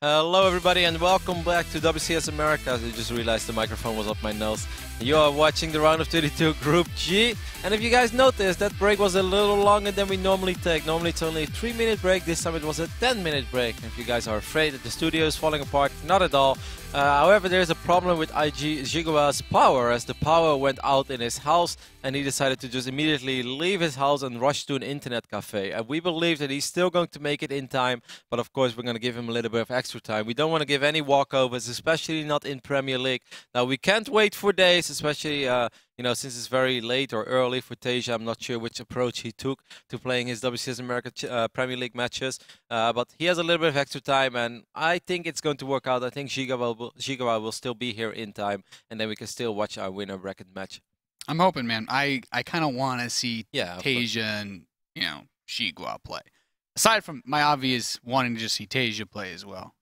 Hello everybody and welcome back to WCS America. I just realized the microphone was up my nose. You are watching the round of 32 Group G, and if you guys noticed, that break was a little longer than we normally take. Normally it's only a 3-minute break, this time it was a 10-minute break. If you guys are afraid that the studio is falling apart, not at all. However, there is a problem with XiGua's power, as the power went out in his house and he decided to just immediately leave his house and rush to an internet cafe. And we believe that he's still going to make it in time, but of course we're going to give him a little bit of extra time. We don't want to give any walkovers, especially not in Premier League. Now, we can't wait for days, especially since it's very late or early for TaeJa. I'm not sure which approach he took to playing his WCS America Premier League matches, but he has a little bit of extra time, and I think it's going to work out. I think XiGua will still be here in time, and then we can still watch our winner bracket match. I'm hoping, man. I kind of want to see TaeJa and XiGua play. Aside from my obvious wanting to just see TaeJa play as well.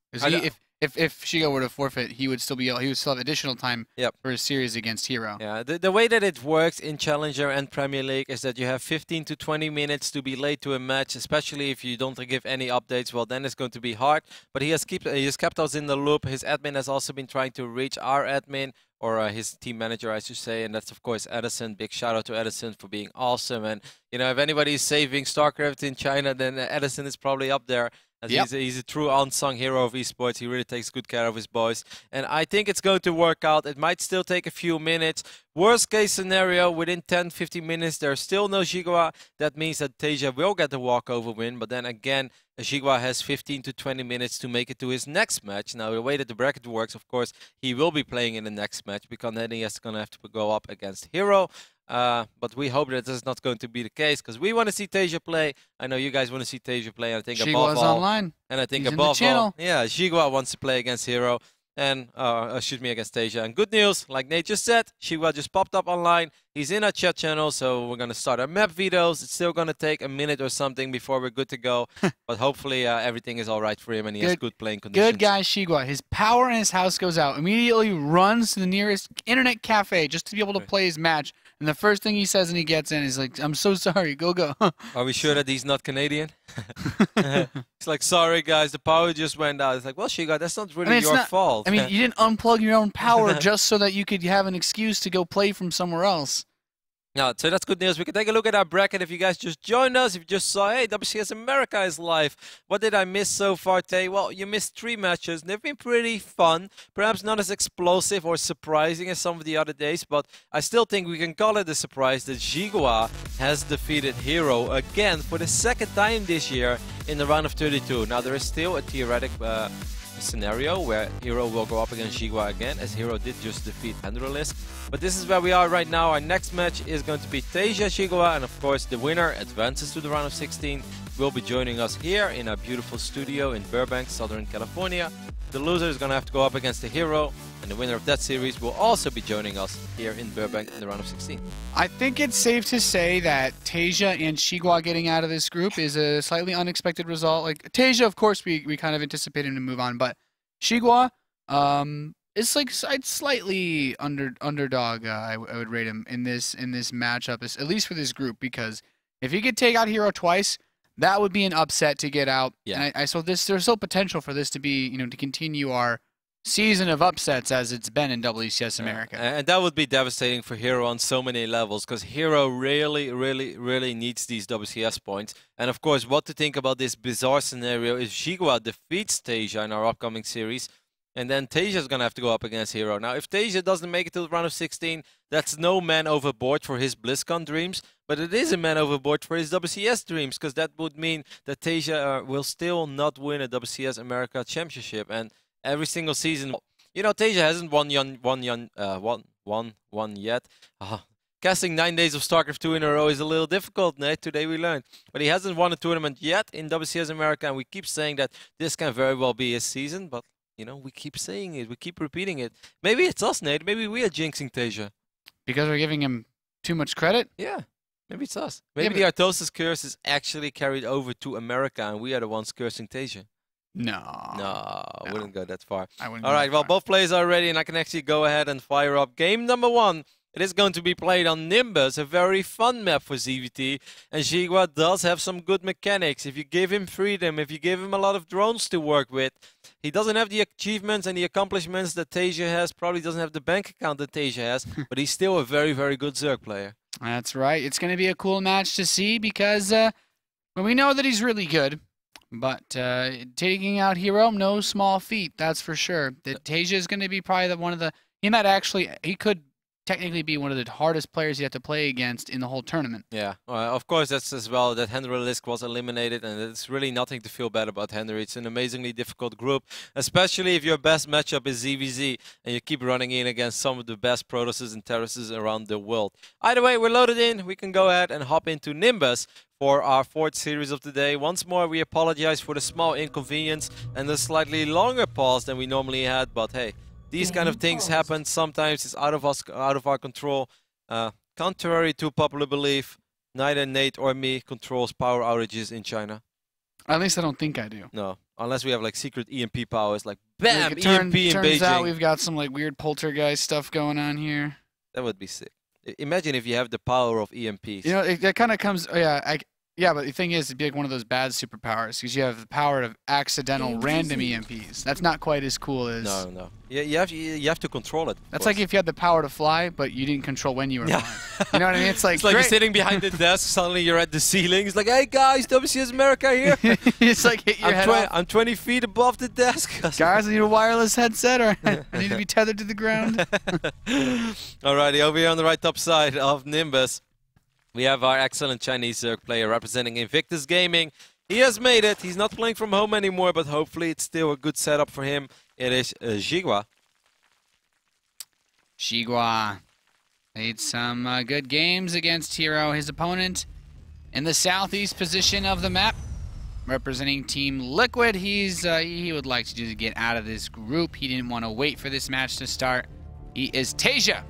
If XiGua were to forfeit, he would still have additional time for his series against Hero. Yeah, the way that it works in Challenger and Premier League is that you have 15 to 20 minutes to be late to a match, especially if you don't give any updates. Well, then it's going to be hard. But he has kept us in the loop. His admin has also been trying to reach our admin, or his team manager, I should say, and that's of course Edison. Big shout out to Edison for being awesome. And if anybody is saving StarCraft in China, then Edison is probably up there. He's a true unsung hero of esports. He really takes good care of his boys. And I think it's going to work out. It might still take a few minutes. Worst case scenario, within 10-15 minutes, there's still no XiGua. That means that TaeJa will get the walkover win. But then again, XiGua has 15 to 20 minutes to make it to his next match. Now, the way that the bracket works, of course, he will be playing in the next match, because then he is going to have to go up against Hero. But we hope that this is not going to be the case, because we want to see TaeJa play. I know you guys want to see TaeJa play. And I think XiGua's online. And I think He's above in the all, XiGua wants to play against Hero. And against TaeJa. And good news, like Nate just said, XiGua just popped up online. He's in our chat channel, so we're going to start our map videos. It's still going to take a minute or something before we're good to go. But hopefully everything is all right for him and he has good playing conditions. Good guy, XiGua. His power in his house goes out. Immediately runs to the nearest internet cafe just to be able to play his match. And the first thing he says when he gets in is like, "I'm so sorry, go." Are we sure that he's not Canadian? It's like, sorry guys, the power just went out. It's like, well, XiGua, that's not really your fault. I mean, you didn't unplug your own power just so that you could have an excuse to go play from somewhere else. Yeah, so that's good news. We can take a look at our bracket. If you guys just joined us, if you just saw, hey, WCS America is live. What did I miss so far, Tae? Well, you missed 3 matches. They've been pretty fun. Perhaps not as explosive or surprising as some of the other days, but I still think we can call it a surprise that XiGua has defeated Hero again for the 2nd time this year in the round of 32. Now, there is still a theoretic scenario where Hero will go up against XiGua again, as Hero did just defeat Pendralisk. But this is where we are right now. Our next match is going to be TaeJa XiGua, and of course the winner advances to the round of 16. Will be joining us here in our beautiful studio in Burbank, Southern California. The loser is going to have to go up against the Hero, and the winner of that series will also be joining us here in Burbank in the round of 16. I think it's safe to say that TaeJa and XiGua getting out of this group is a slightly unexpected result. Like TaeJa, of course, we kind of anticipated him to move on, but XiGua, it's like slightly underdog. I would rate him in this matchup, at least for this group, because if he could take out Hero twice, that would be an upset to get out. Yeah. And there's still potential for this to be, to continue our season of upsets as it's been in WCS America. And that would be devastating for Hero on so many levels, because Hero really needs these WCS points. And of course, what to think about this bizarre scenario is XiGua defeats TaeJa in our upcoming series, and then TaeJa is going to have to go up against Hero. Now, if TaeJa doesn't make it to the round of 16, that's no man overboard for his BlizzCon dreams, but it is a man overboard for his WCS dreams, because that would mean that TaeJa will still not win a WCS America Championship. And every single season, TaeJa hasn't won yet. Casting 9 days of StarCraft 2 in a row is a little difficult, Nate. Today we learned. But he hasn't won a tournament yet in WCS America, and we keep saying that this can very well be his season, but we keep saying it, we keep repeating it. Maybe it's us, Nate. Maybe we are jinxing TaeJa. Because we're giving him too much credit? Yeah, maybe it's us. Maybe the Artosis curse is actually carried over to America, and we are the ones cursing TaeJa. No, I wouldn't go that far. I wouldn't. All right, well, both players are ready, and I can actually go ahead and fire up game number 1 It is going to be played on Nimbus, a very fun map for ZVT. And XiGua does have some good mechanics. If you give him freedom, if you give him a lot of drones to work with, he doesn't have the achievements and the accomplishments that TaeJa has, probably doesn't have the bank account that TaeJa has, but he's still a very, very good Zerg player. That's right. It's going to be a cool match to see because well, we know that he's really good. But taking out Hero, no small feat, that's for sure. That TaeJa is going to be probably one of the... He could technically be one of the hardest players you have to play against in the whole tournament. Yeah, of course that's as well that Henry Lisk was eliminated, and it's really nothing to feel bad about Henry. It's an amazingly difficult group, especially if your best matchup is ZVZ and you keep running in against some of the best Protosses and Terraces around the world. Either way, we're loaded in. We can go ahead and hop into Nimbus for our 4th series of the day. Once more, we apologize for the small inconvenience and the slightly longer pause than we normally had, but hey, these kind of things happen. Sometimes it's out of our control. Contrary to popular belief, neither Nate or me controls power outages in China. At least I don't think I do. No, unless we have like secret EMP powers, like BAM! Like EMP in turns Beijing. out we've got some like weird poltergeist stuff going on here. That would be sick. Imagine if you have the power of EMPs. You know, that kind of comes. Oh, yeah, but the thing is, it'd be like one of those bad superpowers because you have the power of accidental random EMPs. That's not quite as cool as. No. Yeah, you have to control it. That's like if you had the power to fly, but you didn't control when you were flying. You know what I mean? It's like you're sitting behind the desk, suddenly you're at the ceiling. It's like, hey guys, WCS America here. It's like hit your head off. I'm 20 feet above the desk. Guys, I need a wireless headset, or I need to be tethered to the ground. Alrighty, over here on the right top side of Nimbus, we have our excellent Chinese Zerg player representing Invictus Gaming. He has made it. He's not playing from home anymore, but hopefully it's still a good setup for him. It is XiGua. XiGua played some good games against Hero, his opponent, in the southeast position of the map. Representing Team Liquid, he would like to get out of this group. He didn't want to wait for this match to start. He is TaeJa.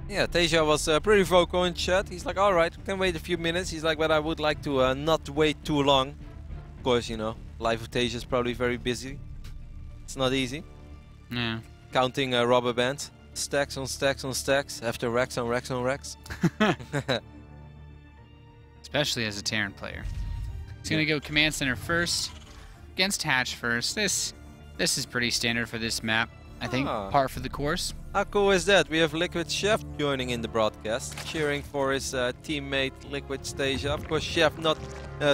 Yeah, TaeJa was pretty vocal in chat. He's like, alright, we can wait a few minutes. He's like, but I would like to not wait too long. Of course, you know, life of TaeJa is probably very busy. It's not easy. Yeah. Counting rubber bands. Stacks on stacks on stacks. After racks on racks on racks. Especially as a Terran player. He's going to go Command Center first. Against Hatch first. This is pretty standard for this map. I think par for the course. How cool is that? We have Liquid Chef joining in the broadcast, cheering for his teammate Liquid TaeJa. Of course, Chef not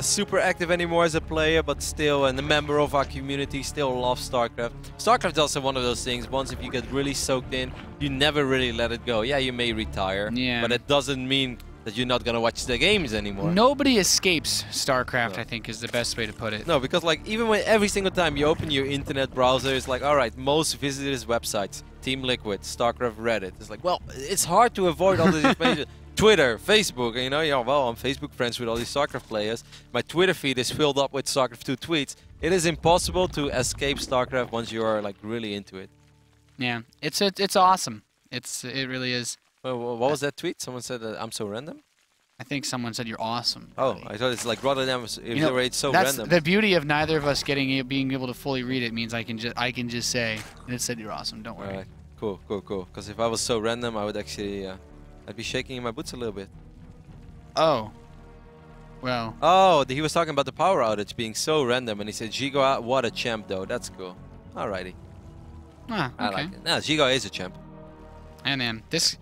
super active anymore as a player, but still a member of our community, still loves StarCraft. StarCraft is also one of those things, once if you get really soaked in, you never really let it go. Yeah, you may retire, but it doesn't mean that you're not going to watch the games anymore. Nobody escapes StarCraft, I think, is the best way to put it. No, because like even when every single time you open your internet browser, it's like, alright, most visited websites, Team Liquid, StarCraft, Reddit. It's like, well, it's hard to avoid all this information. Twitter, Facebook, you know, well, I'm Facebook friends with all these StarCraft players. My Twitter feed is filled up with StarCraft 2 tweets. It is impossible to escape StarCraft once you are like really into it. Yeah, it's awesome. It really is. What was that tweet? Someone said that I'm so random? I think someone said you're awesome. Oh, I thought it's like rather than if they were so that's random. The beauty of neither of us being able to fully read it means I can just say it said you're awesome. Don't worry. Alright, cool. Because if I was so random, I would actually I'd be shaking in my boots a little bit. Oh. Well. Oh, he was talking about the power outage being so random, and he said XiGua, what a champ though. That's cool. Alrighty. Ah, okay. I like it. No, XiGua is a champ. Hey man, this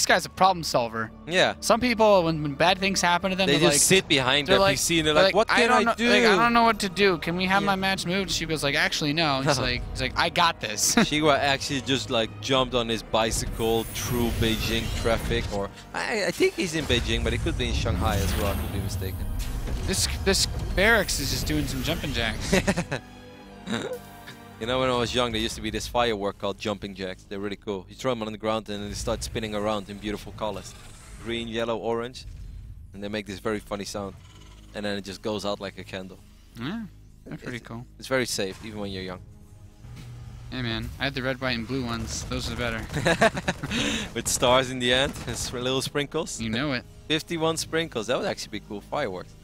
guy's a problem solver. Yeah. Some people, when bad things happen to them, they just like, sit behind their PC and they're like, what can I do? Like, I don't know what to do. Can we have my match moved? She goes like, actually no. He's like, I got this. XiGua actually just like jumped on his bicycle through Beijing traffic, or I think he's in Beijing, but he could be in Shanghai as well. I could be mistaken. This barracks is just doing some jumping jacks. You know, when I was young, there used to be this firework called jumping jacks. They're really cool. You throw them on the ground and they start spinning around in beautiful colors. Green, yellow, orange. And they make this very funny sound. And then it just goes out like a candle. Yeah, they're pretty cool. It's very safe, even when you're young. Hey man, I had the red, white, and blue ones. Those are better. With stars in the end, and little sprinkles. You know it. 51 sprinkles. That would actually be cool. Fireworks.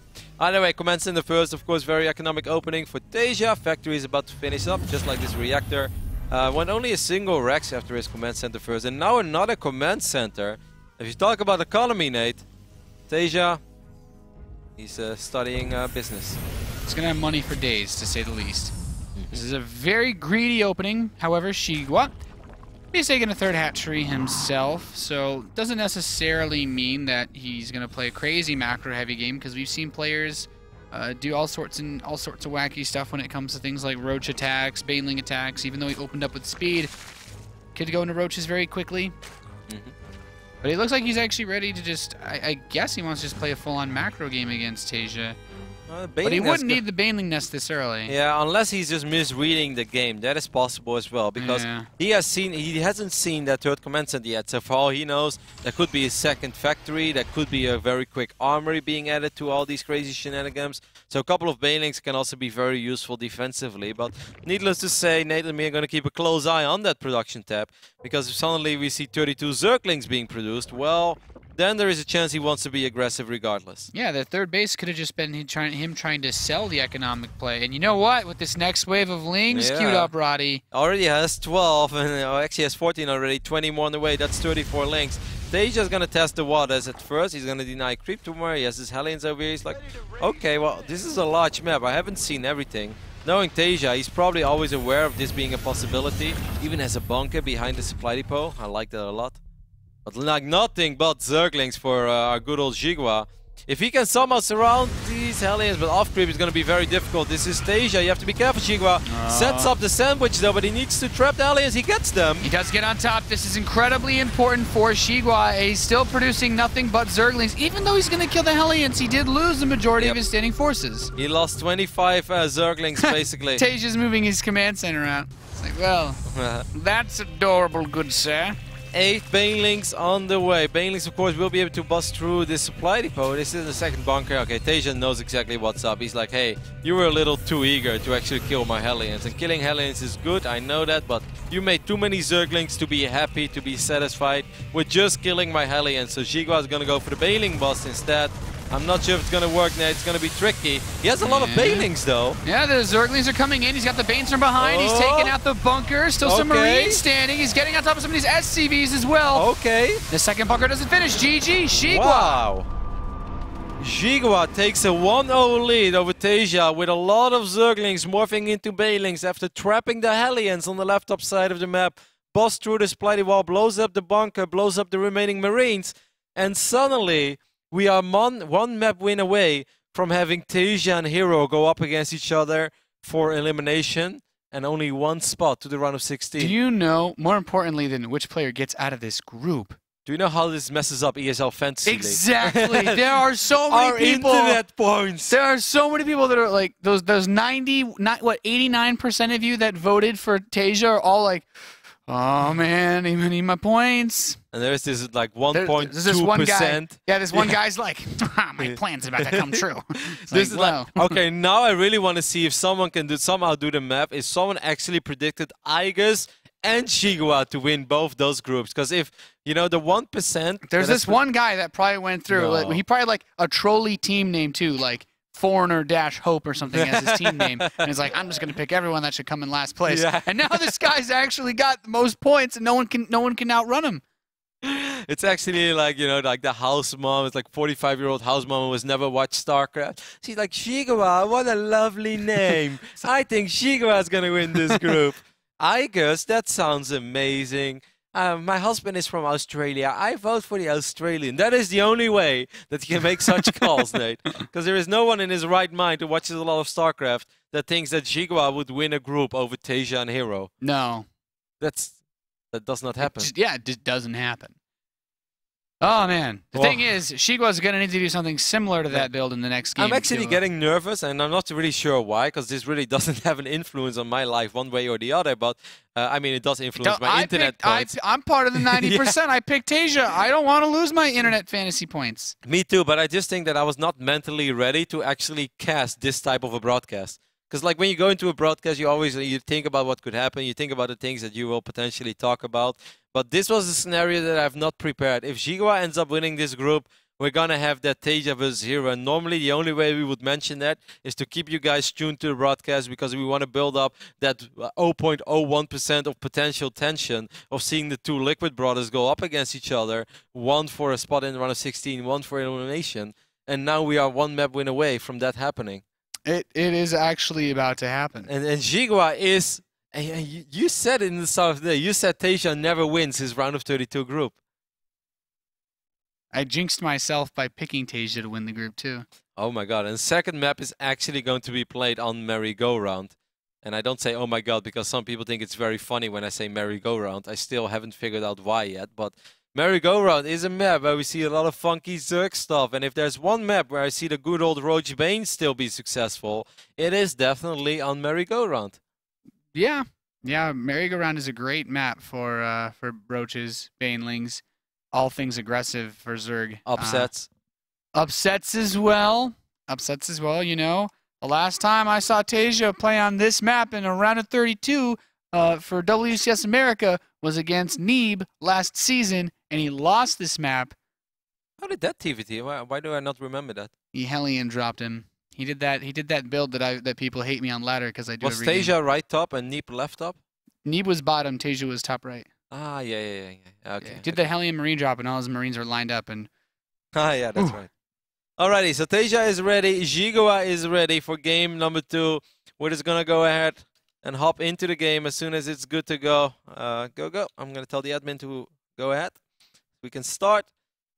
Either way, Command Center first, of course, very economic opening for TaeJa. Factory is about to finish up, just like this reactor. Went only a single Rex after his Command Center first, and now another Command Center. If you talk about economy, Nate, TaeJa, he's studying business. He's going to have money for days, to say the least. This is a very greedy opening. However, XiGua, he's taking a third hatchery himself, so doesn't necessarily mean that he's going to play a crazy macro-heavy game, because we've seen players do all sorts of wacky stuff when it comes to things like roach attacks, baneling attacks. Even though he opened up with speed, could go into roaches very quickly. But it looks like he's actually ready to just, I guess he wants to just play a full-on macro game against TaeJa. But he wouldn't need the baneling nest this early. Yeah, unless he's just misreading the game. That is possible as well, because he hasn't seen that third command center yet. So for all he knows, there could be a second factory, there could be a very quick armory being added to all these crazy shenanigans. So a couple of banelings can also be very useful defensively. But needless to say, Nate and me are going to keep a close eye on that production tab, because if suddenly we see 32 Zerglings being produced, well, then there is a chance he wants to be aggressive regardless. Yeah, the third base could have just been him trying to sell the economic play. And you know what? With this next wave of lings queued up, Roddy. Already has 12, and actually has 14 already, 20 more on the way. That's 34 lings. TaeJa's going to test the waters at first. He's going to deny creep tumor. He has his Hellions over here. He's like, okay, well, this is a large map. I haven't seen everything. Knowing TaeJa, he's probably always aware of this being a possibility. Even has a bunker behind the supply depot. I like that a lot. But like nothing but Zerglings for our good old XiGua. If he can somehow surround these Hellions, but off creep is going to be very difficult. This is TaeJa. You have to be careful, XiGua. Sets up the sandwich though, but he needs to trap the Hellions. He gets them. He does get on top. This is incredibly important for XiGua. He's still producing nothing but Zerglings. Even though he's going to kill the Hellions, he did lose the majority of his standing forces. He lost 25 Zerglings, basically. TaeJa's moving his command center around. It's like, well, that's adorable, good sir. 8 banelings on the way. Banelings, of course, will be able to bust through this supply depot. This is the second bunker. Okay, TaeJa knows exactly what's up. He's like, hey, you were a little too eager to actually kill my Hellions. And killing Hellions is good, I know that, but you made too many Zerglings to be happy, to be satisfied with just killing my Hellions. So XiGua is going to go for the baneling bust instead. I'm not sure if it's going to work, Nate. It's going to be tricky. He has a lot of banelings, though. Yeah, the Zerglings are coming in. He's got the Banes from behind. He's taking out the bunker. Still some Marines standing. He's getting on top of some of these SCVs as well. Okay. The second bunker doesn't finish. GG, XiGua. Wow. XiGua takes a 1-0 lead over TaeJa with a lot of Zerglings morphing into banelings after trapping the Hellions on the left top side of the map. Busts through the supply wall, blows up the bunker, blows up the remaining Marines, and suddenly we are one map win away from having TaeJa and Hero go up against each other for elimination, and only one spot to the round of 16. Do you know, more importantly than which player gets out of this group? Do you know how this messes up ESL Fantasy League? Exactly. There are so many people. Internet points. There are so many people that are like those 89% of you that voted for TaeJa are all like, oh man, I need my points. And there's this like 1.2%. This one guy. Yeah, this one guy's like, my plan's about to come true. This is like, okay, now I really want to see if someone can somehow do the map. If someone actually predicted Igus and XiGua to win both those groups. Because if, you know, the 1%... There's this one guy that probably went through. No. Like, he probably had like a trolley team name too, like Foreigner-Hope or something as his team name. And he's like, I'm just going to pick everyone that should come in last place. Yeah. And now this guy's actually got the most points and no one can outrun him. It's actually like, you know, like the house mom. It's like 45-year-old house mom who has never watched StarCraft. She's like, XiGua, what a lovely name. I think XiGua is going to win this group. Igus, that sounds amazing. My husband is from Australia. I vote for the Australian. That is the only way that you can make such calls, Nate. Because there is no one in his right mind who watches a lot of StarCraft that thinks that XiGua would win a group over TaeJa and Hero. No. That does not happen. It just doesn't happen. Oh, man. The thing is, XiGua's going to need to do something similar to that build in the next game. I'm actually getting nervous, and I'm not really sure why, because this really doesn't have an influence on my life one way or the other. But, I mean, it does influence my internet points. I'm part of the 90%. Yeah. I picked TaeJa. I don't want to lose my internet fantasy points. Me too, but I just think that I was not mentally ready to actually cast this type of a broadcast. Because like when you go into a broadcast, you think about what could happen. You think about the things that you will potentially talk about. But this was a scenario that I've not prepared. If XiGua ends up winning this group, we're going to have that TaeJa versus Hero. And normally, the only way we would mention that is to keep you guys tuned to the broadcast, because we want to build up that 0.01% of potential tension of seeing the two Liquid brothers go up against each other, one for a spot in the round of 16, one for elimination. And now we are one map win away from that happening. It is actually about to happen. And XiGua is, and you said it in the start of the day, you said TaeJa never wins his round of 32 group. I jinxed myself by picking TaeJa to win the group too. Oh my god, and the second map is actually going to be played on merry-go-round. And I don't say oh my god because some people think it's very funny when I say merry-go-round. I still haven't figured out why yet, but merry-go-round is a map where we see a lot of funky Zerg stuff, and if there's one map where I see the good old Roach Bane still be successful, it is definitely on merry-go-round. Yeah, merry-go-round is a great map for Roaches, Banelings, all things aggressive for Zerg. Upsets. Upsets as well. You know. The last time I saw TaeJa play on this map in a round of 32 for WCS America was against Neeb last season, and he lost this map. How did that TvZ? Why do I not remember that? He Hellion dropped him. He did that build that people hate me on ladder because I do. Was TaeJa right top and Neeb left top? Neeb was bottom, TaeJa was top right. Ah, yeah. Okay. Yeah. Did the Hellion Marine drop, and all his Marines are lined up, and. Ah, yeah, that's right. Alrighty, so TaeJa is ready. XiGua is ready for game number 2. We're just gonna go ahead and hop into the game as soon as it's good to go. Go. I'm gonna tell the admin to go ahead. We can start.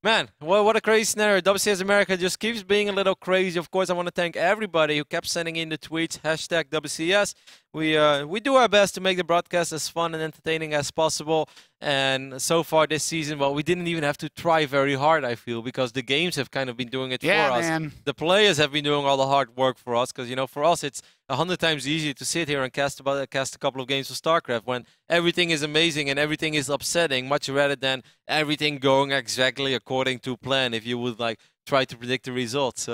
Man, what a crazy scenario. WCS America just keeps being a little crazy. Of course, I want to thank everybody who kept sending in the tweets, hashtag WCS. We do our best to make the broadcast as fun and entertaining as possible. And so far this season, well, we didn't even have to try very hard, I feel, because the games have kind of been doing it for us. Man. The players have been doing all the hard work for us, because, you know, for us, it's 100 times easier to sit here and cast a couple of games of StarCraft when everything is amazing and everything is upsetting, much rather than everything going exactly according to plan if you would, like, try to predict the results.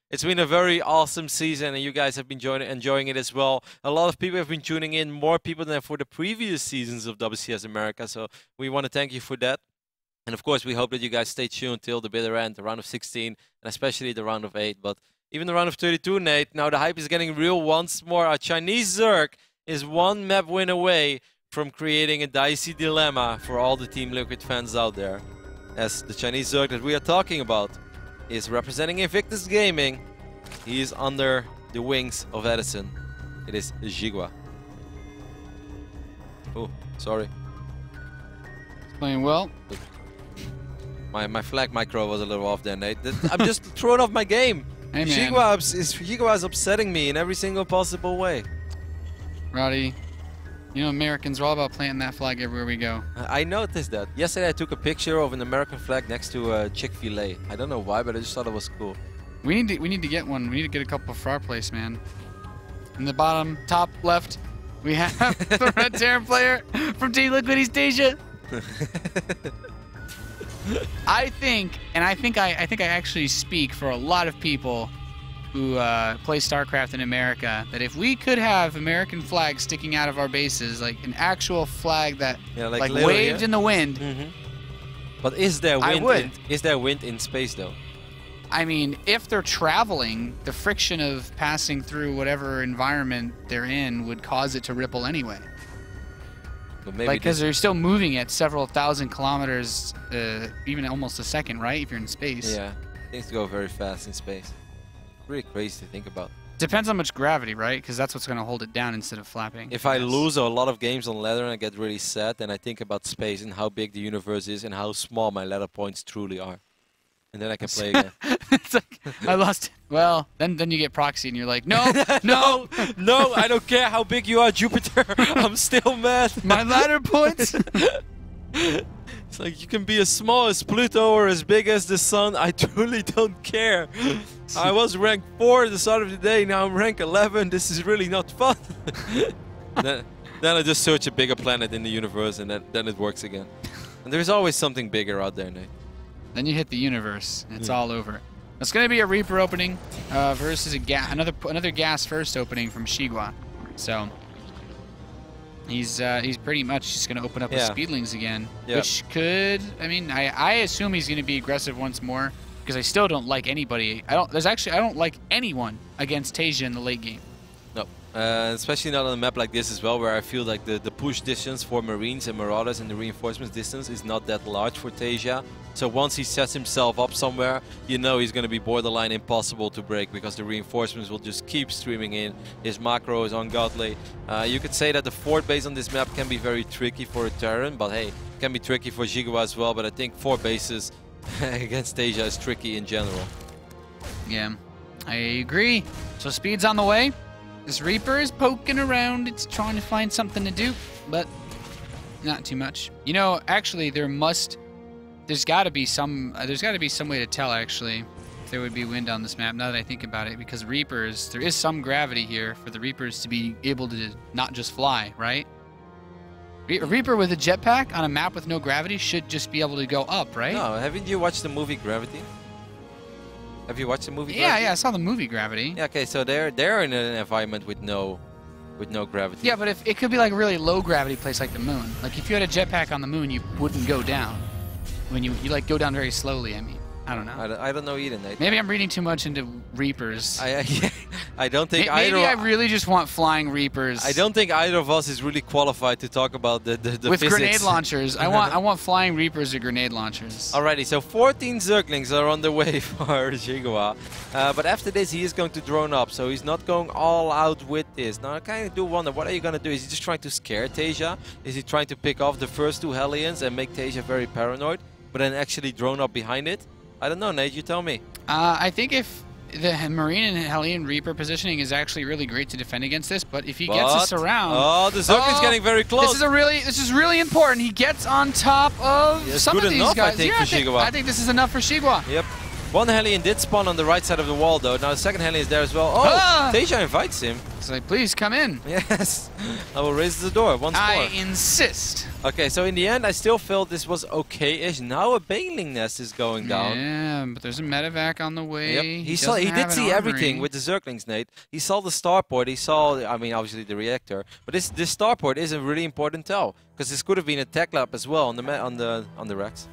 It's been a very awesome season, and you guys have been enjoying it as well. A lot of people have been tuning in, more people than for the previous seasons of WCS America, so we want to thank you for that. And of course, we hope that you guys stay tuned till the bitter end, the round of 16, and especially the round of 8. But even the round of 32, Nate, now the hype is getting real once more. Our Chinese Zerg is one map win away from creating a dicey dilemma for all the Team Liquid fans out there. As the Chinese Zerg that we are talking about is representing Invictus Gaming. He is under the wings of Edison. It is XiGua. Oh, sorry. Playing well. My flag micro was a little off there, Nate. I'm just throwing off my game. Hey, man. XiGua is upsetting me in every single possible way. Roddy, you know Americans are all about planting that flag everywhere we go. I noticed that. Yesterday I took a picture of an American flag next to Chick-fil-A. I don't know why, but I just thought it was cool. We need to get one. We need to get a couple for our place, man. In the bottom, top left, we have the Red Terran player from Team Liquid. He's TaeJa. I think I actually speak for a lot of people who play StarCraft in America, that if we could have American flags sticking out of our bases, like an actual flag that like waved in the wind. But is there wind? I would. Is there wind in space though? I mean, if they're traveling, the friction of passing through whatever environment they're in would cause it to ripple anyway. Like, because they're still moving at several thousand kilometers, even almost a second, right? If you're in space. Yeah, things go very fast in space. Really crazy to think about. Depends on much gravity, right? Because that's what's going to hold it down instead of flapping. If I lose a lot of games on ladder and I get really sad, then I think about space and how big the universe is and how small my ladder points truly are. And then I can play again. It's like, I lost. Well, then you get proxy and you're like, no, no, no, I don't care how big you are, Jupiter. I'm still mad. My ladder points. It's like you can be as small as Pluto or as big as the sun. I truly don't care. I was ranked 4 at the start of the day. Now I'm rank 11. This is really not fun. then I just search a bigger planet in the universe, and then it works again. And there's always something bigger out there, Nate. Then you hit the universe, and it's all over. It's going to be a Reaper opening versus another gas first opening from XiGua. So he's pretty much just going to open up with Speedlings again, which could, I mean, I assume he's going to be aggressive once more. because I still don't like anybody. I don't like anyone against TaeJa in the late game. No, especially not on a map like this as well, where I feel like the push distance for Marines and Marauders and the reinforcements distance is not that large for TaeJa. So once he sets himself up somewhere, you know he's going to be borderline impossible to break, because the reinforcements will just keep streaming in. His macro is ungodly. You could say that the fort base on this map can be very tricky for a Terran, but hey, it can be tricky for XiGua as well. But I think fort bases against TaeJa is tricky in general. Yeah, I agree. So speed's on the way. This Reaper is poking around. It's trying to find something to do, but not too much. You know, actually, there's got to be some way to tell actually if there would be wind on this map. Now that I think about it, because Reapers, there is some gravity here for the Reapers to be able to not just fly, right? A Reaper with a jetpack on a map with no gravity should just be able to go up, right? No, haven't you watched the movie Gravity? Have you watched the movie? Yeah, yeah, I saw the movie Gravity. Yeah, okay, so they're in an environment with no gravity. Yeah, but if it could be like a really low gravity place like the moon. Like if you had a jetpack on the moon, you wouldn't go down. When you like go down very slowly. I mean, I don't know. I don't know either, Nate. Maybe I'm reading too much into Reapers. I don't think maybe I really just want flying Reapers. I don't think either of us is really qualified to talk about the with physics. Grenade launchers. I want flying Reapers or grenade launchers. Alrighty, so 14 Zerglings are on the way for XiGua. But after this, he is going to drone up, so he's not going all out with this. Now, I kind of do wonder, what are you going to do? Is he just trying to scare TaeJa? Is he trying to pick off the first two Hellions and make TaeJa very paranoid, but then actually drone up behind it? I don't know, Nate, you tell me. I think if the Marine and Hellion Reaper positioning is actually really great to defend against this, but if he gets us around... Oh, the Zergling's getting very close. This is really important. He gets on top of some of these enough, guys. I think, for XiGua. I think this is enough for XiGua. Yep. One Hellion did spawn on the right side of the wall, though. Now the second Hellion is there as well. Oh, TaeJa invites him. He's like, please come in. Yes. I will raise the door once more. I insist. Okay, so in the end, I still felt this was okay-ish. Now a Baneling Nest is going down. Yeah, but there's a medevac on the way. Yep. He did see everything with the Zerglings, Nate. He saw the starport. He saw, I mean, obviously the reactor. But this starport is a really important tell, because this could have been a tech lab as well on the Rex.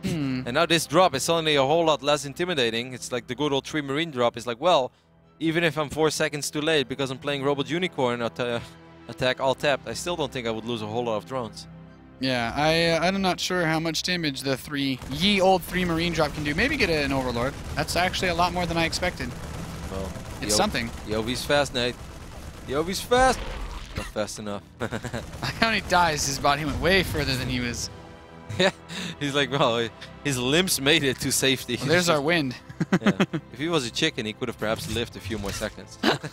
And now this drop is suddenly a whole lot less intimidating. It's like the good old 3 Marine drop. It's like, well, even if I'm 4 seconds too late because I'm playing Robot Unicorn attack all tapped, I still don't think I would lose a whole lot of drones. Yeah, I'm not sure how much damage the ye old 3 Marine drop can do. Maybe get an Overlord. That's actually a lot more than I expected. Well, it's something. Yovi's fast, Nate. Yovi's fast. Not fast enough. How many dies? His body went way further than he was. Yeah, he's like, well, his limbs made it to safety. Well, there's our wind. Yeah. If he was a chicken, he could have perhaps lived a few more seconds. Alright,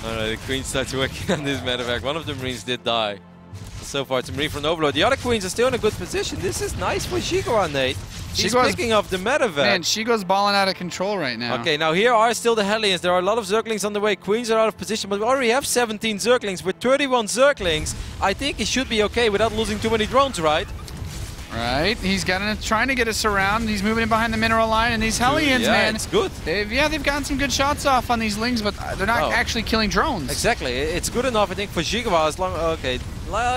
the Queen starts working on this medevac. One of the Marines did die. So far, it's a Marine from Overlord. The other Queens are still in a good position. This is nice for XiGua, Nate. He's picking up the medevac. Man, XiGua's balling out of control right now. Okay, now here are still the Hellions. There are a lot of Zerglings on the way. Queens are out of position, but we already have 17 Zerglings. With 31 Zerglings, I think he should be okay without losing too many drones, right? Right. He's trying to get us around. He's moving in behind the mineral line, and these Hellions, man. It's good. They've gotten some good shots off on these Lings, but they're not actually killing drones. Exactly. It's good enough, I think, for XiGua as long... Okay,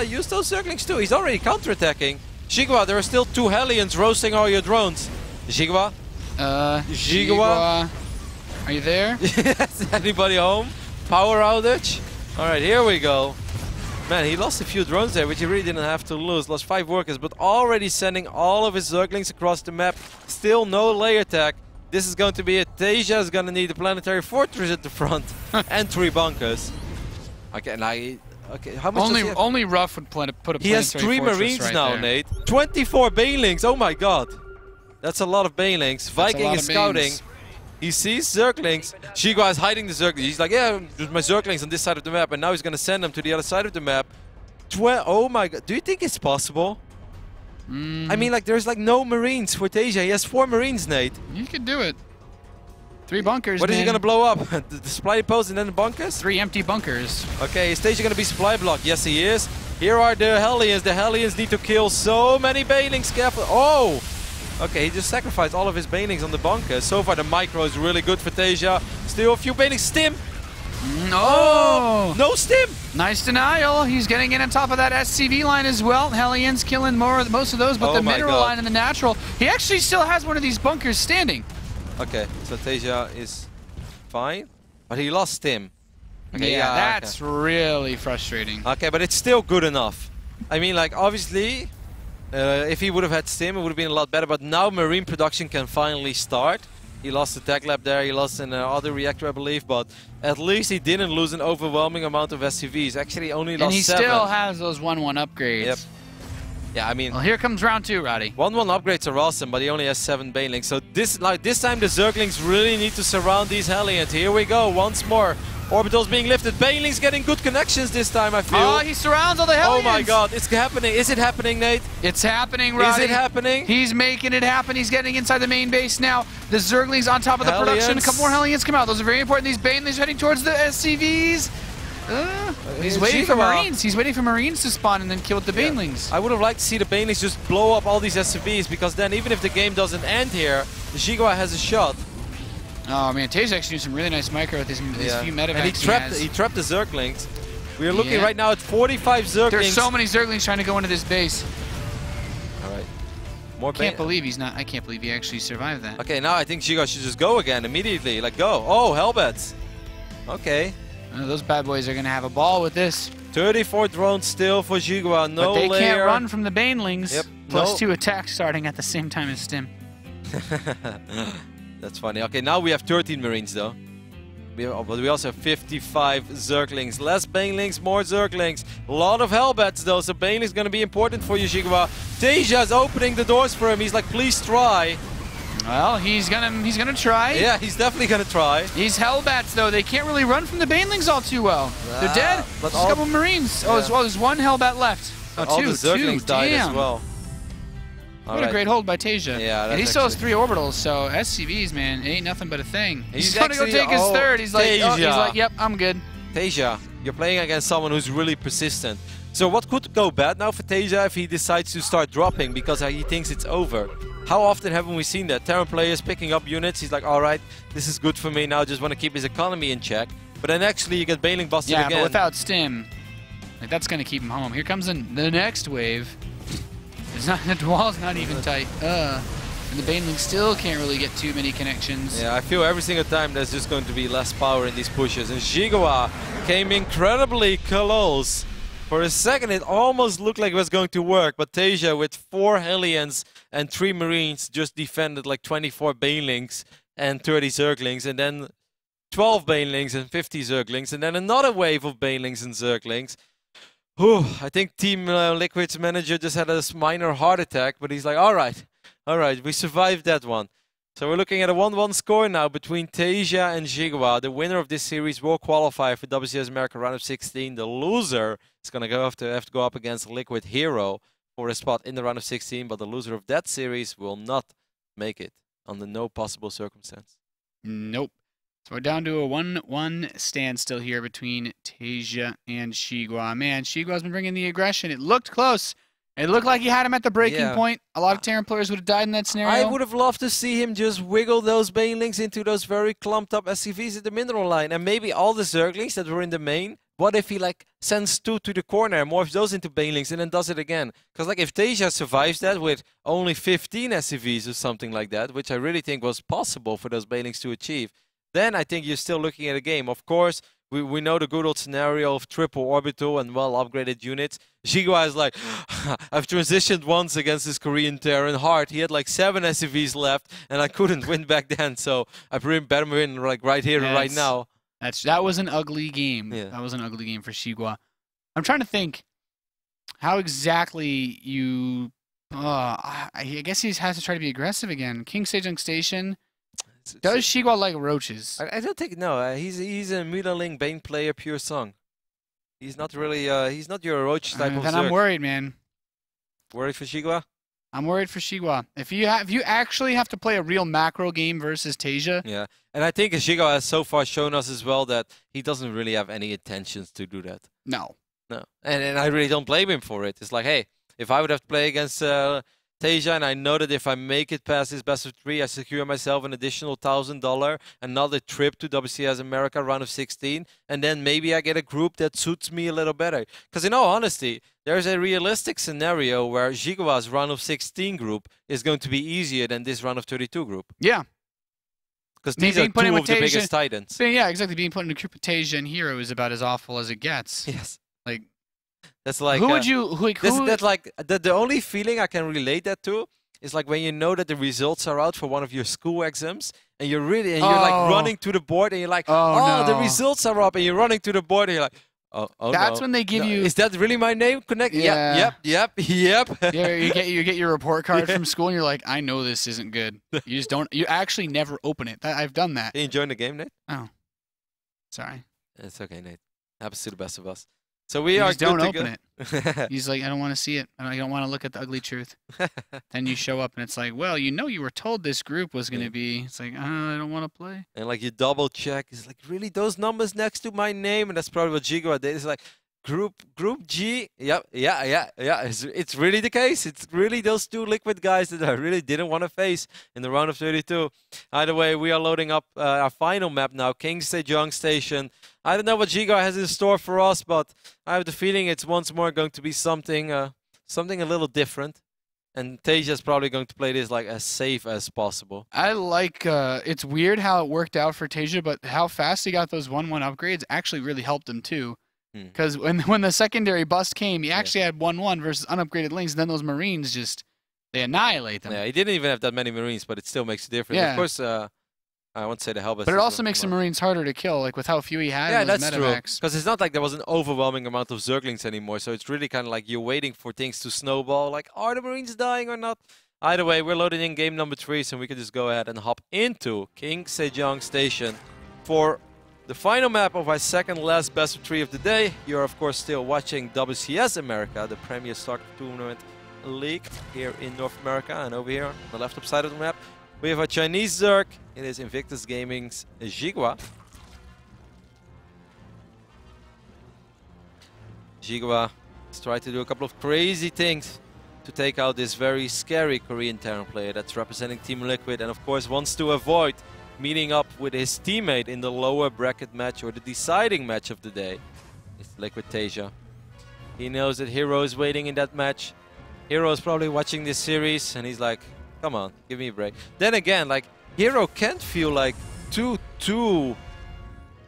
use those Zerglings too. He's already counterattacking. XiGua, there are still 2 Hellions roasting all your drones. XiGua? XiGua? Are you there? Yes, anybody home? Power outage? Alright, here we go. Man, he lost a few drones there, which he really didn't have to lose. Lost 5 workers, but already sending all of his Zerglings across the map. Still no layer attack. This is going to be it. TaeJa is going to need a planetary fortress at the front and 3 bunkers. Okay, now okay, how much only Ruff would put a planetary He has 3 Marines right now, there. Nate. 24 Banelings. Oh my god. That's a lot of Banelings. Viking is scouting. He sees Zerglings. XiGua is hiding the Zerglings. He's like, yeah, there's my Zerglings on this side of the map. And now he's going to send them to the other side of the map. Oh my god. Do you think it's possible? I mean, like, there's like no Marines for TaeJa. He has 4 Marines, Nate. You could do it. 3 bunkers, What is he going to blow up? The supply post and then the bunkers? 3 empty bunkers. Okay, is TaeJa going to be supply blocked? Yes, he is. Here are the Hellions. The Hellions need to kill so many Banelings. Careful. Oh! Okay, he just sacrificed all of his Banelings on the bunker. So far, the micro is really good for TaeJa. Still a few Banelings. Stim! No! No stim! Nice denial. He's getting in on top of that SCV line as well. Hellions killing most of those, but the mineral line and the natural. He actually still has one of these bunkers standing. Okay, so TaeJa is fine, but he lost stim. Okay, yeah, that's really frustrating. Okay, but it's still good enough. I mean, like, obviously, if he would have had stim, it would have been a lot better, but now marine production can finally start. He lost the tech lab there, he lost an other reactor, I believe, but at least he didn't lose an overwhelming amount of SCVs. Actually, only lost 7. And he still has those 1-1 upgrades. Yep. Yeah, I mean... Well, here comes round 2, Roddy. 1-1 upgrades are awesome, but he only has 7 banelings. So this time the Zerglings really need to surround these Hellions. Here we go, once more. Orbitals being lifted. Banelings getting good connections this time, I feel. Oh, he surrounds all the Hellions. Oh my god, it's happening. Is it happening, Nate? It's happening, Roddy. Is it happening? He's making it happen. He's getting inside the main base now. The Zerglings on top of the production. A couple more Hellions come out. Those are very important. These Banelings heading towards the SCVs. He's waiting for Marines. He's waiting for Marines to spawn and then kill the Banelings. I would have liked to see the Banelings just blow up all these SCVs, because then even if the game doesn't end here, XiGua has a shot. Oh man, TaeJa actually doing some really nice micro with these few medevacs. And he trapped the Zerglings. We are looking right now at 45 Zerglings. There's so many Zerglings trying to go into this base. All right. More I can't believe he actually survived that. Okay, now I think XiGua should just go again immediately. Like, go. Oh, Hellbats. Okay. Those bad boys are going to have a ball with this. 34 drones still for XiGua. No layer. But they can't run from the Banelings. Yep. Plus 2 attacks starting at the same time as Stim. That's funny. Okay, now we have 13 Marines though. But we also have 55 Zerglings. Less Banelings, more Zerglings. A lot of Hellbats though, so Banelings going to be important for you, XiGua. TaeJa is opening the doors for him. He's like, please try. Well, he's gonna try. Yeah, he's definitely gonna try. These Hellbats though, they can't really run from the Banelings all too well. They're dead. There's a couple Marines. Oh, there's 1 Hellbat left. Oh, all the Zerglings died as well. What a great hold by TaeJa. Yeah, and he still has 3 orbitals, so SCVs, man, it ain't nothing but a thing. He's gonna go take his 3rd. He's like, yep, I'm good. TaeJa, you're playing against someone who's really persistent. So what could go bad now for TaeJa if he decides to start dropping because he thinks it's over? How often haven't we seen that? Terran players picking up units, he's like, alright, this is good for me now, just want to keep his economy in check. But then actually you get Baneling busted again. Yeah, but without Stim, like, that's gonna keep him home. Here comes the next wave. The wall's not even tight. And the Baneling still can't really get too many connections. Yeah, I feel every single time there's just going to be less power in these pushes. And XiGua came incredibly close. For a second, it almost looked like it was going to work, but TaeJa with 4 Hellions and 3 Marines just defended like 24 Banelings and 30 Zerglings, and then 12 Banelings and 50 Zerglings, and then another wave of Banelings and Zerglings. Whew, I think Team Liquid's manager just had a minor heart attack, but he's like, all right, we survived that one. So we're looking at a 1-1 score now between TaeJa and XiGua. The winner of this series will qualify for WCS America round of 16. The loser is going to have to go up against Liquid Hero for a spot in the round of 16, but the loser of that series will not make it under no possible circumstance. Nope. So we're down to a 1-1 standstill here between TaeJa and XiGua. Man, XiGua's been bringing the aggression. It looked close. It looked like he had him at the breaking point. A lot of Terran players would have died in that scenario. I would have loved to see him just wiggle those Banelings into those very clumped up SCVs at the mineral line. And maybe all the Zerglings that were in the main, what if he like sends 2 to the corner and morphs those into Banelings and then does it again? Because like if TaeJa survives that with only 15 SCVs or something like that, which I really think was possible for those Banelings to achieve, then I think you're still looking at a game. Of course, we know the good old scenario of triple orbital and well-upgraded units. XiGua is like, I've transitioned once against this Korean Terran hard. He had like 7 SCVs left, and I couldn't win back then. So I better win like right here and right now. That was an ugly game. Yeah. That was an ugly game for XiGua. I'm trying to think how exactly you... I guess he has to try to be aggressive again. King Sejong Station... Does XiGua like roaches? I don't think, no. He's a Mutaling Bane player, pure song. He's not really, he's not your roach type of Then Zerg. I'm worried, man. Worried for XiGua? I'm worried for XiGua. If you actually have to play a real macro game versus TaeJa. Yeah, and I think XiGua has so far shown us as well that he doesn't really have any intentions to do that. No. No. And I really don't blame him for it. It's like, hey, if I would have to play against TaeJa, and I know that if I make it past this best of 3, I secure myself an additional $1,000, another trip to WCS America round of 16, and then maybe I get a group that suits me a little better. Because in all honesty, there's a realistic scenario where XiGua's round of 16 group is going to be easier than this round of 32 group. Yeah. Because these are two of the biggest titans. Yeah, exactly. Being put in a group of TaeJa and Hero is about as awful as it gets. Yes. Like, that's like who would you that's like the only feeling I can relate that to is like when you know that the results are out for one of your school exams and you're you're like running to the board and you're like, no. The results are up, and you're running to the board and you're like, that's no. when they give you. Is that really my name? Connect. Yeah. Yep. Yeah, you get your report card from school and you're like, I know this isn't good. You just don't. You actually never open it. I've done that. Are you enjoying the game, Nate? Oh, sorry. It's okay, Nate. Happens to the best of us. So we are just don't good to open it. He's like, I don't want to see it. I don't want to look at the ugly truth. Then you show up and it's like, well, you were told this group was going to be. It's like, I don't want to play. And like you double check. It's like, really, those numbers next to my name? And that's probably what XiGua did. It's like, Group G. Yep. Yeah. It's really the case. It's really those two liquid guys that I really didn't want to face in the round of 32. Either way, we are loading up our final map now, TaeJa Station. I don't know what XiGua has in store for us, but I have the feeling it's once more going to be something a little different. And TaeJa is probably going to play this like as safe as possible. I like. It's weird how it worked out for TaeJa, but how fast he got those 1-1 upgrades actually really helped him too. Because when the secondary bust came, he actually had 1-1 versus unupgraded links, and then those Marines they annihilate them. Yeah, he didn't even have that many Marines, but it still makes a difference. Yeah. Of course, I won't say the Hellbest. But it also makes the Marines harder to kill, like with how few he had. Yeah, that's true. Metamax. Because it's not like there was an overwhelming amount of Zerglings anymore, so it's really kind of like you're waiting for things to snowball, like, are the Marines dying or not? Either way, we're loading in game number 3, so we can just go ahead and hop into TaeJa Station for the final map of our second last best of 3 of the day. You're of course still watching WCS America, the premier StarCraft tournament league here in North America. And over here on the left up side of the map, we have a Chinese Zerg. It is Invictus Gaming's XiGua. XiGua has tried to do a couple of crazy things to take out this very scary Korean Terran player that's representing Team Liquid, and of course wants to avoid meeting up with his teammate in the lower bracket match, or the deciding match of the day. It's Liquid TaeJa. He knows that Hero is waiting in that match. Hero is probably watching this series and he's like, come on, give me a break. Then again, like, Hero can't feel like too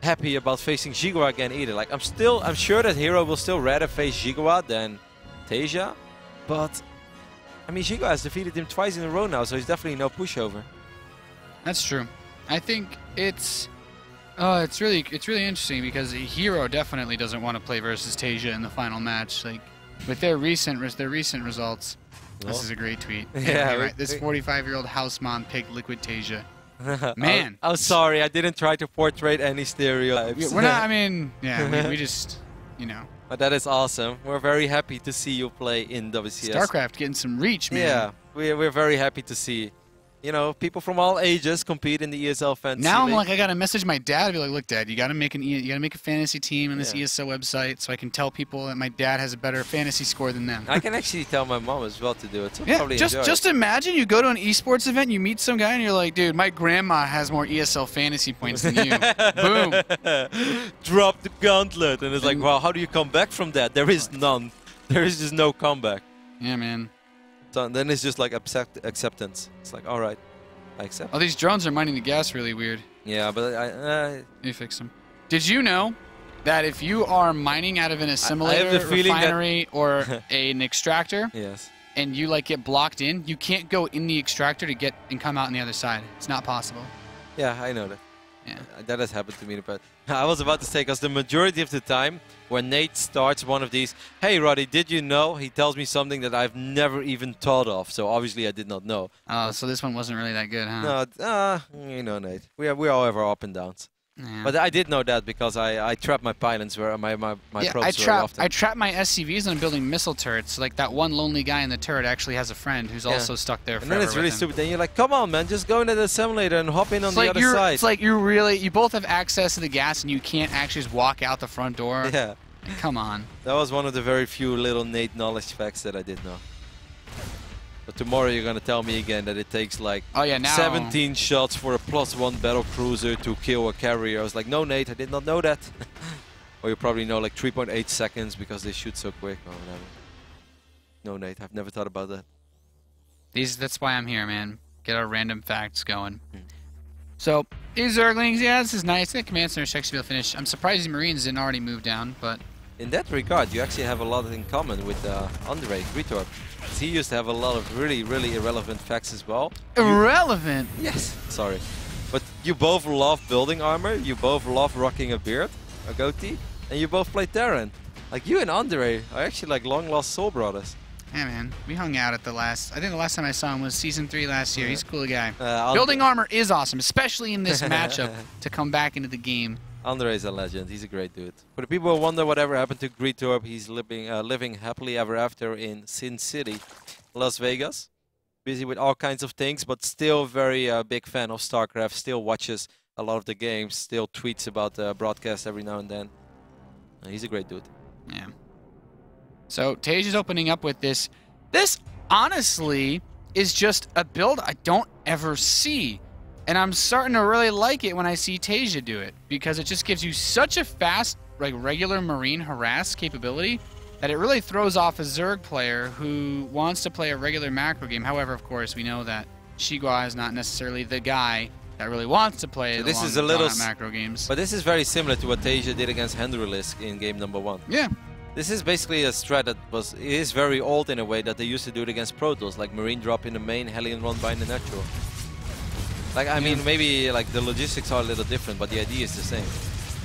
happy about facing XiGua again either. Like, I'm sure that Hero will still rather face XiGua than TaeJa, but I mean, XiGua has defeated him twice in a row now, so he's definitely no pushover. That's true. I think it's really interesting because Hero definitely doesn't want to play versus TaeJa in the final match. Like with their recent results. Well, this is a great tweet. Yeah, right. This 45-year-old house mom picked Liquid TaeJa. Man, I'm sorry, I didn't try to portray any stereotypes. We're not. I mean, yeah, we just, you know. But that is awesome. We're very happy to see you play in WCS. StarCraft getting some reach, man. Yeah, we're very happy to see, you know, people from all ages compete in the ESL fantasy. Now I'm like, I gotta message my dad and be like, look, Dad, you gotta make a fantasy team on this ESL website so I can tell people that my dad has a better fantasy score than them. I can actually tell my mom as well to do it. So yeah, probably just imagine you go to an esports event, you meet some guy, and you're like, dude, my grandma has more ESL fantasy points than you. Boom. Drop the gauntlet, and it's like, wow, how do you come back from that? There is none. There is just no comeback. Yeah, man. So then it's just like acceptance. It's like, all right, I accept. Oh, these drones are mining the gas really weird. Yeah, but you fix them. Did you know that if you are mining out of an assimilator, refinery, or an extractor, yes, and you like get blocked in, you can't go in the extractor to get and come out on the other side. It's not possible. Yeah, I know that. Yeah. That has happened to me, but I was about to say, because the majority of the time when Nate starts one of these, hey Roddy, did you know? He tells me something that I've never even thought of, so obviously I did not know. Oh, so this one wasn't really that good, huh? No, you know, Nate, we all have our up and downs. Yeah. But I did know that because I trap my pilots where my probes very often. I trap my SCVs and I'm building missile turrets. Like that one lonely guy in the turret actually has a friend who's also stuck there forever. And then it's really stupid. Then you're like, come on, man, just go into the assimilator and hop in on the other side. It's like you both have access to the gas and you can't actually just walk out the front door. Yeah. Like, come on. That was one of the very few little Nate knowledge facts that I did know. But tomorrow you're gonna tell me again that it takes like oh, yeah, now 17 shots for a +1 battle cruiser to kill a carrier. I was like, no, Nate, I did not know that. Or you probably know like 3.8 seconds because they shoot so quick or whatever. No, Nate, I've never thought about that. That's why I'm here, man. Get our random facts going. So, these Zerglings, yeah, this is nice. The command center should actually be able to finish. I'm surprised the Marines didn't already move down, but... In that regard, you actually have a lot in common with Andre Gritorp. He used to have a lot of really, really irrelevant facts as well. Irrelevant? Yes. Sorry. But you both love building armor, you both love rocking a beard, a goatee, and you both play Terran. Like, you and Andre are actually like long-lost soul brothers. Yeah, man. We hung out at the last... I think the last time I saw him was Season 3 last year. Yeah. He's a cool guy. Building armor is awesome, especially in this matchup to come back into the game. Andre is a legend. He's a great dude. For the people who wonder whatever happened to Gritorp, he's living happily ever after in Sin City, Las Vegas. Busy with all kinds of things, but still very big fan of StarCraft. Still watches a lot of the games. Still tweets about the broadcast every now and then. He's a great dude. Yeah. So TaeJa's opening up with this. This, honestly, is just a build I don't ever see. And I'm starting to really like it when I see TaeJa do it, because it just gives you such a fast, like regular Marine harass capability that it really throws off a Zerg player who wants to play a regular macro game. However, of course, we know that XiGua is not necessarily the guy that really wants to play so the this is a little macro games. But this is very similar to what TaeJa did against Hendrilisk in game number 1. Yeah. This is basically a strat that is very old in a way that they used to do it against Protoss, like Marine drop in the main, Hellion run by in the natural. Like, I mean, maybe like the logistics are a little different, but the idea is the same.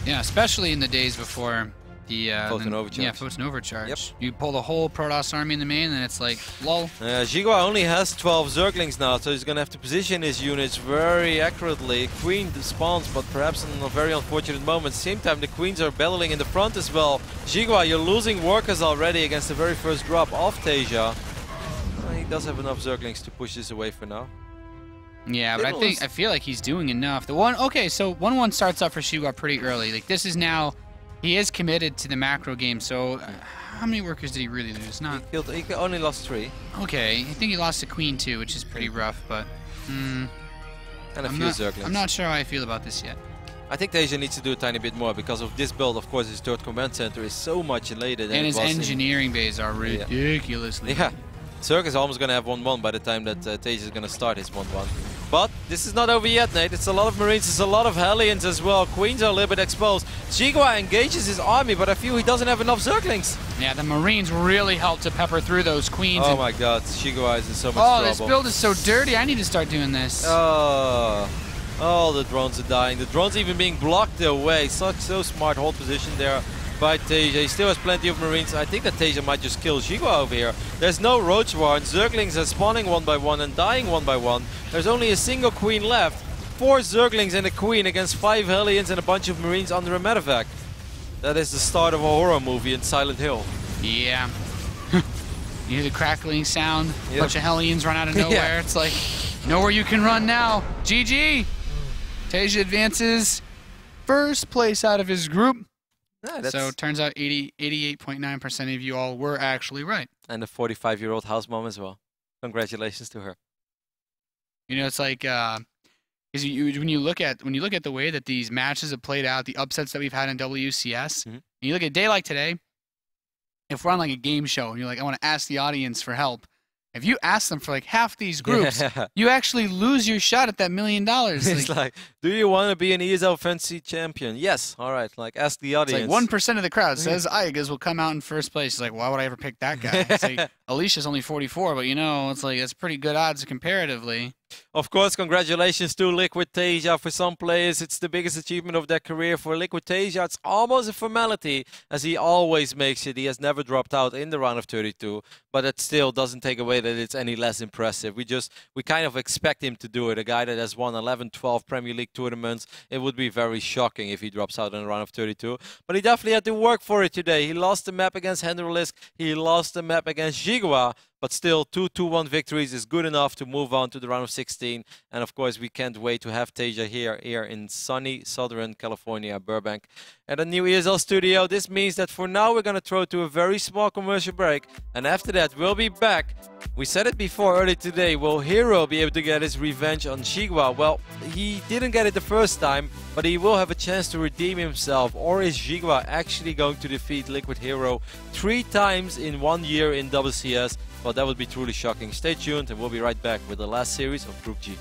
Yeah, especially in the days before the Photon overcharge. Yeah, Photon overcharge. Yep. You pull the whole Protoss army in the main, and it's like, lol. XiGua only has 12 Zerglings now, so he's gonna have to position his units very accurately. Queen spawns, but perhaps in a very unfortunate moment. Same time, the Queens are battling in the front as well. XiGua, you're losing workers already against the very first drop of TaeJa. He does have enough Zerglings to push this away for now. Yeah, but I feel like he's doing enough. So 1-1 starts up for XiGua pretty early. Like, this is now, he is committed to the macro game. So how many workers did he really lose? Not. He only lost 3. Okay, I think he lost to Queen too, which is pretty rough. But and a few Zerglings. I'm not sure how I feel about this yet. I think TaeJa needs to do a tiny bit more because of this build. Of course, his third command center is so much later than and it his was engineering bays are ridiculously. Yeah. Zerg is almost going to have 1-1 by the time that TaeJa is going to start his 1-1. But this is not over yet, Nate. It's a lot of Marines, it's a lot of Hellions as well. Queens are a little bit exposed. XiGua engages his army, but I feel he doesn't have enough Zerglings. Yeah, the Marines really help to pepper through those Queens. Oh my god, XiGua is in so much trouble. Oh, this build is so dirty. I need to start doing this. Oh, the drones are dying. The drones even being blocked away. So smart hold position there by TaeJa. He still has plenty of Marines. I think that TaeJa might just kill XiGua over here. There's no Roach Warren. Zerglings are spawning 1 by 1 and dying 1 by 1. There's only a single Queen left. 4 Zerglings and a Queen against 5 Hellions and a bunch of Marines under a medevac. That is the start of a horror movie in Silent Hill. Yeah. You hear the crackling sound. A bunch of Hellions run out of nowhere. Yeah. It's like, nowhere you can run now. GG. TaeJa advances first place out of his group. Yeah, so it turns out 88.9% of you all were actually right. And a 45-year-old house mom as well. Congratulations to her. You know, it's like because when you look at the way that these matches have played out, the upsets that we've had in WCS, and you look at a day like today, if we're on like a game show and you're like, I want to ask the audience for help. If you ask them for like half these groups, you actually lose your shot at that $1 million. It's like, do you want to be an ESL Fantasy champion? Yes. All right. Like, ask the audience. It's like 1% of the crowd says XiGua will come out in first place. It's like, why would I ever pick that guy? It's like, Alicia's only 44, but you know, it's like, that's pretty good odds comparatively. Of course, congratulations to Liquid TaeJa. For some players, it's the biggest achievement of their career. For Liquid TaeJa, it's almost a formality, as he always makes it. He has never dropped out in the round of 32, but it still doesn't take away that it's any less impressive. We kind of expect him to do it. A guy that has won 11, 12 Premier League tournaments, it would be very shocking if he drops out in the round of 32. But he definitely had to work for it today. He lost the map against Hendrilisk. He lost the map against XiGua. But still, 2-2-1 victories is good enough to move on to the round of 16. And of course, we can't wait to have TaeJa here in sunny Southern California, Burbank, at a new ESL studio. This means that for now, we're going to throw to a very small commercial break. And after that, we'll be back We said it before earlier today, will Hero be able to get his revenge on XiGua? Well, he didn't get it the first time, but he will have a chance to redeem himself. Or is XiGua actually going to defeat Liquid Hero 3 times in 1 year in WCS? Well, that would be truly shocking. Stay tuned and we'll be right back with the last series of Group G.